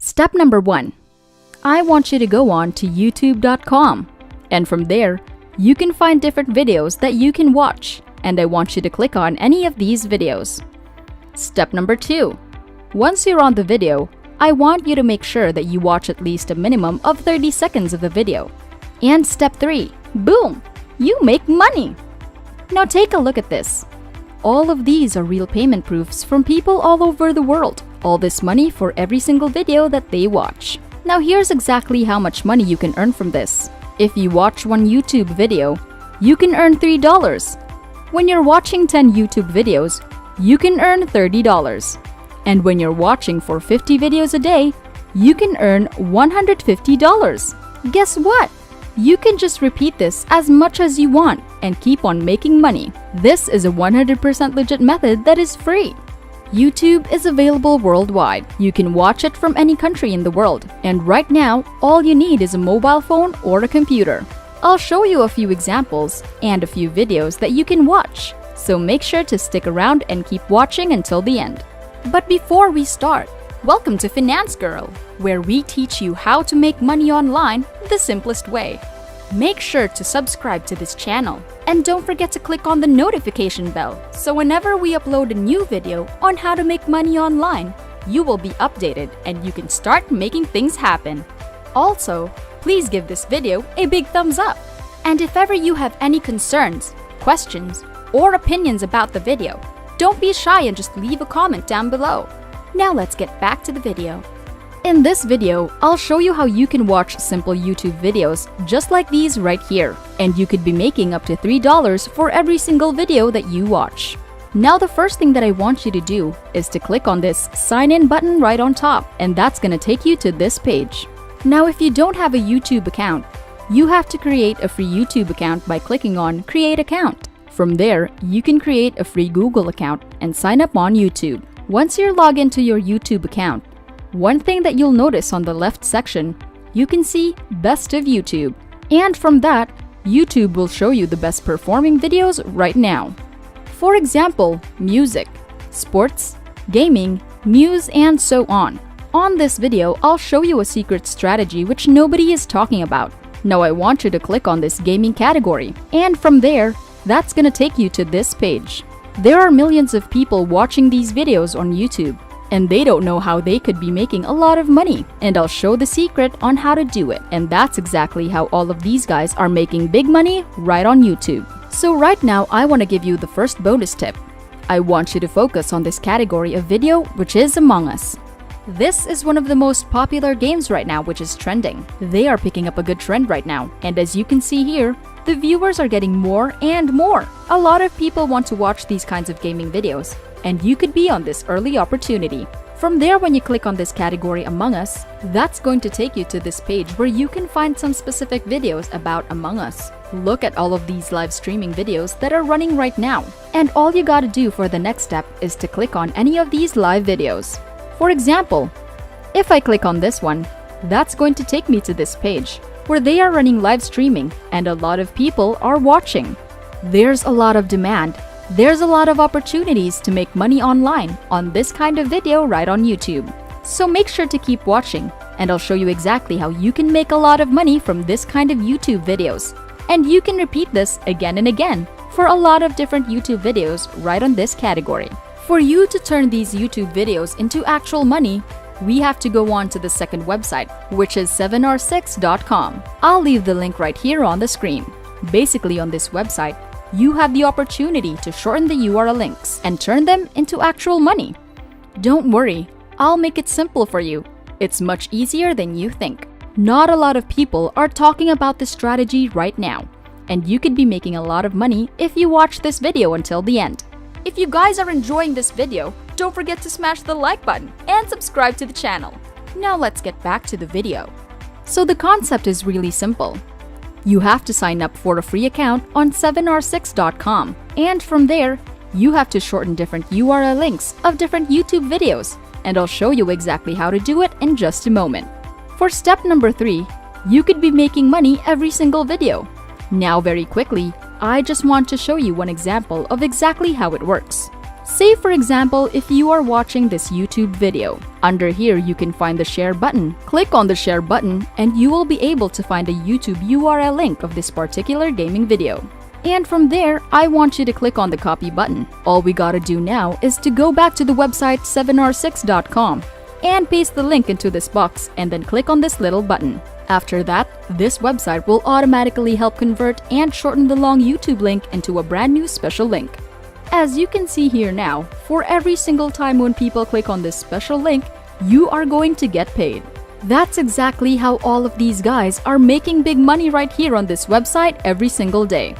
Step number 1. I want you to go on to youtube.com, and from there, you can find different videos that you can watch, and I want you to click on any of these videos. Step number 2. Once you're on the video, I want you to make sure that you watch at least a minimum of 30 seconds of the video. And step 3. Boom! You make money! Now take a look at this. All of these are real payment proofs from people all over the world. All this money for every single video that they watch. Now here's exactly how much money you can earn from this. If you watch one YouTube video, you can earn $3. When you're watching 10 YouTube videos, you can earn $30. And when you're watching for 50 videos a day, you can earn $150. Guess what? You can just repeat this as much as you want and keep on making money. This is a 100% legit method that is free. YouTube is available worldwide. You can watch it from any country in the world. And right now, all you need is a mobile phone or a computer. I'll show you a few examples and a few videos that you can watch. So make sure to stick around and keep watching until the end. But before we start, welcome to Finance Girl, where we teach you how to make money online the simplest way. Make sure to subscribe to this channel and don't forget to click on the notification bell so whenever we upload a new video on how to make money online, you will be updated and you can start making things happen. Also, please give this video a big thumbs up. And if ever you have any concerns, questions, or opinions about the video, don't be shy and just leave a comment down below. Now let's get back to the video. In this video, I'll show you how you can watch simple YouTube videos just like these right here, and you could be making up to $3 for every single video that you watch. Now the first thing that I want you to do is to click on this sign in button right on top, and that's gonna take you to this page. Now if you don't have a YouTube account, you have to create a free YouTube account by clicking on create account. From there, you can create a free Google account and sign up on YouTube. Once you're logged into your YouTube account, one thing that you'll notice on the left section, you can see Best of YouTube. And from that, YouTube will show you the best performing videos right now. For example, music, sports, gaming, news, and so on. On this video, I'll show you a secret strategy which nobody is talking about. Now I want you to click on this gaming category. And from there, that's gonna take you to this page. There are millions of people watching these videos on YouTube, and they don't know how they could be making a lot of money. And I'll show the secret on how to do it. And that's exactly how all of these guys are making big money right on YouTube. So right now, I want to give you the first bonus tip. I want you to focus on this category of video, which is Among Us. This is one of the most popular games right now, which is trending. They are picking up a good trend right now. And as you can see here, the viewers are getting more and more. A lot of people want to watch these kinds of gaming videos, and you could be on this early opportunity. From there, when you click on this category Among Us, that's going to take you to this page where you can find some specific videos about Among Us. Look at all of these live streaming videos that are running right now. And all you gotta do for the next step is to click on any of these live videos. For example, if I click on this one, that's going to take me to this page where they are running live streaming and a lot of people are watching. There's a lot of demand. There's a lot of opportunities to make money online on this kind of video right on YouTube. So make sure to keep watching, and I'll show you exactly how you can make a lot of money from this kind of YouTube videos. And you can repeat this again and again for a lot of different YouTube videos right on this category. For you to turn these YouTube videos into actual money, we have to go on to the second website, which is 7r6.com. I'll leave the link right here on the screen. Basically, on this website, you have the opportunity to shorten the URL links and turn them into actual money. Don't worry, I'll make it simple for you. It's much easier than you think. Not a lot of people are talking about this strategy right now, and you could be making a lot of money if you watch this video until the end. If you guys are enjoying this video, don't forget to smash the like button and subscribe to the channel. Now let's get back to the video. So the concept is really simple. You have to sign up for a free account on 7r6.com, and from there, you have to shorten different URL links of different YouTube videos, and I'll show you exactly how to do it in just a moment. For step number 3, you could be making money every single video. Now very quickly, I just want to show you one example of exactly how it works. Say for example, if you are watching this YouTube video, under here you can find the share button. Click on the share button and you will be able to find a YouTube URL link of this particular gaming video. And from there, I want you to click on the copy button. All we gotta do now is to go back to the website 7r6.com and paste the link into this box and then click on this little button. After that, this website will automatically help convert and shorten the long YouTube link into a brand new special link. As you can see here now, for every single time when people click on this special link, you are going to get paid. That's exactly how all of these guys are making big money right here on this website every single day.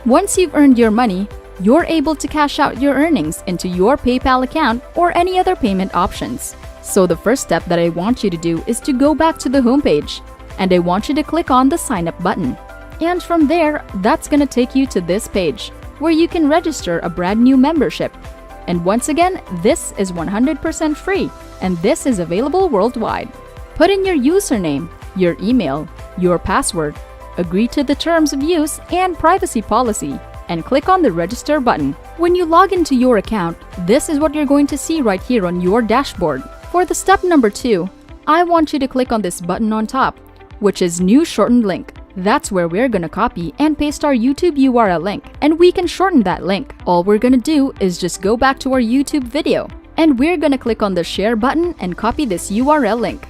Once you've earned your money, you're able to cash out your earnings into your PayPal account or any other payment options. So the first step that I want you to do is to go back to the homepage, and I want you to click on the sign up button. And from there, that's gonna take you to this page, where you can register a brand new membership. And once again, this is 100% free, and this is available worldwide. Put in your username, your email, your password, agree to the terms of use and privacy policy, and click on the register button. When you log into your account, this is what you're going to see right here on your dashboard. For the step number 2, I want you to click on this button on top, which is new shortened link. That's where we're gonna copy and paste our YouTube URL link, and we can shorten that link. All we're gonna do is just go back to our YouTube video, and we're gonna click on the share button and copy this URL link.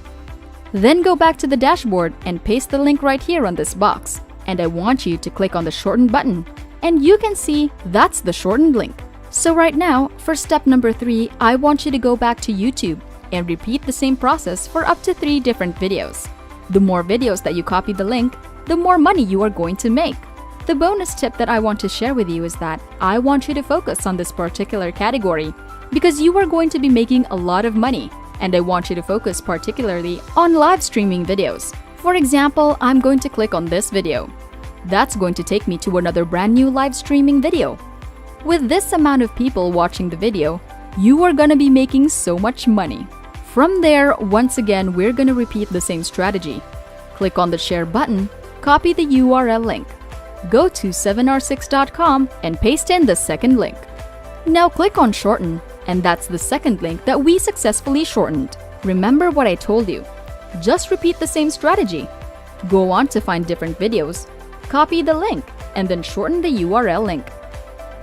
Then go back to the dashboard and paste the link right here on this box. And I want you to click on the shorten button. And you can see that's the shortened link. So right now, for step number 3, I want you to go back to YouTube and repeat the same process for up to 3 different videos. The more videos that you copy the link, the more money you are going to make. The bonus tip that I want to share with you is that I want you to focus on this particular category because you are going to be making a lot of money. And I want you to focus particularly on live streaming videos. For example, I'm going to click on this video. That's going to take me to another brand new live streaming video. With this amount of people watching the video, you are gonna be making so much money. From there, once again, we're gonna repeat the same strategy. Click on the share button, copy the URL link, go to 7r6.com and paste in the second link. Now click on shorten, and that's the second link that we successfully shortened. Remember what I told you. Just repeat the same strategy. Go on to find different videos, copy the link, and then shorten the URL link.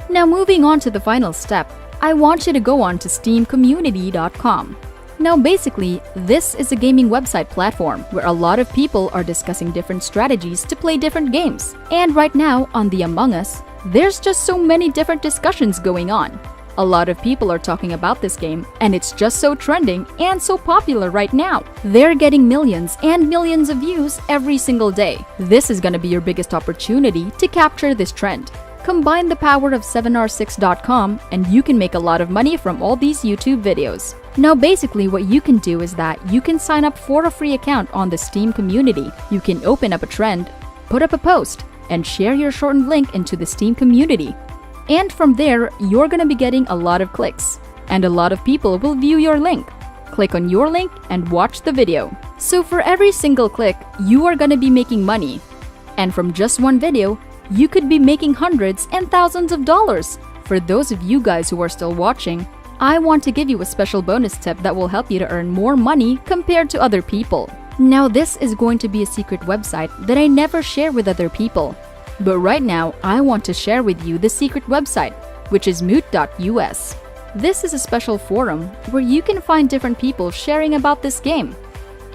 Now moving on to the final step, I want you to go on to steamcommunity.com. Now basically, this is a gaming website platform where a lot of people are discussing different strategies to play different games. And right now, on the Among Us, there's just so many different discussions going on. A lot of people are talking about this game, and it's just so trending and so popular right now. They're getting millions and millions of views every single day. This is gonna be your biggest opportunity to capture this trend. Combine the power of 7r6.com and you can make a lot of money from all these YouTube videos. Now basically what you can do is that you can sign up for a free account on the Steam community. You can open up a trend, put up a post, and share your shortened link into the Steam community. And from there, you're gonna be getting a lot of clicks, and a lot of people will view your link. Click on your link and watch the video. So for every single click, you are gonna be making money. And from just one video, you could be making hundreds and thousands of dollars. For those of you guys who are still watching, I want to give you a special bonus tip that will help you to earn more money compared to other people. Now this is going to be a secret website that I never share with other people. But right now, I want to share with you the secret website, which is moot.us. This is a special forum where you can find different people sharing about this game.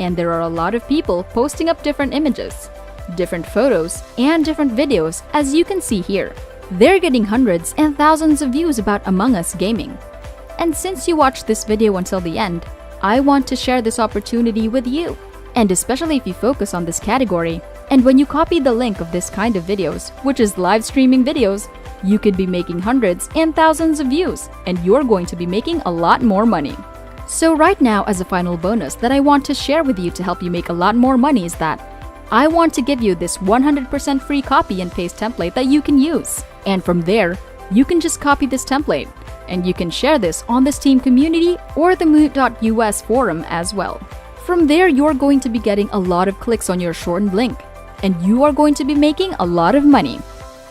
And there are a lot of people posting up different images, different photos, and different videos, as you can see here. They're getting hundreds and thousands of views about Among Us gaming. And since you watched this video until the end, I want to share this opportunity with you. And especially if you focus on this category, and when you copy the link of this kind of videos, which is live streaming videos, you could be making hundreds and thousands of views, and you're going to be making a lot more money. So right now, as a final bonus that I want to share with you to help you make a lot more money is that I want to give you this 100% free copy and paste template that you can use. And from there, you can just copy this template, and you can share this on the Steam community or the moot.us forum as well. From there, you're going to be getting a lot of clicks on your shortened link, and you are going to be making a lot of money.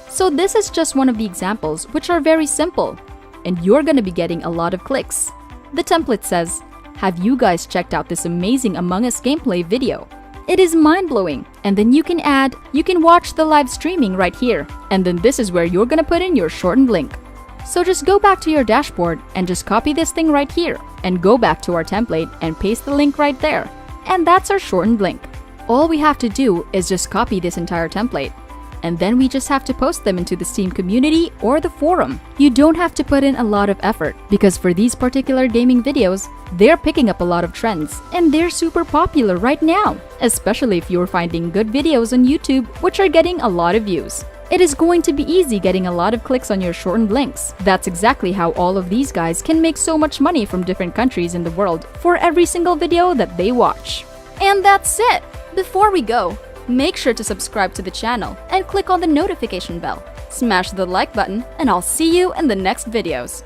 So this is just one of the examples which are very simple. and you're gonna be getting a lot of clicks. The template says, "Have you guys checked out this amazing Among Us gameplay video? It is mind-blowing." And then you can watch the live streaming right here. And then this is where you're gonna put in your shortened link. So just go back to your dashboard and just copy this thing right here and go back to our template and paste the link right there. And that's our shortened link. All we have to do is just copy this entire template. And then we just have to post them into the Steam community or the forum. You don't have to put in a lot of effort because for these particular gaming videos, they're picking up a lot of trends and they're super popular right now, especially if you're finding good videos on YouTube which are getting a lot of views. It is going to be easy getting a lot of clicks on your shortened links. That's exactly how all of these guys can make so much money from different countries in the world for every single video that they watch. And that's it! Before we go, make sure to subscribe to the channel and click on the notification bell. Smash the like button and I'll see you in the next videos.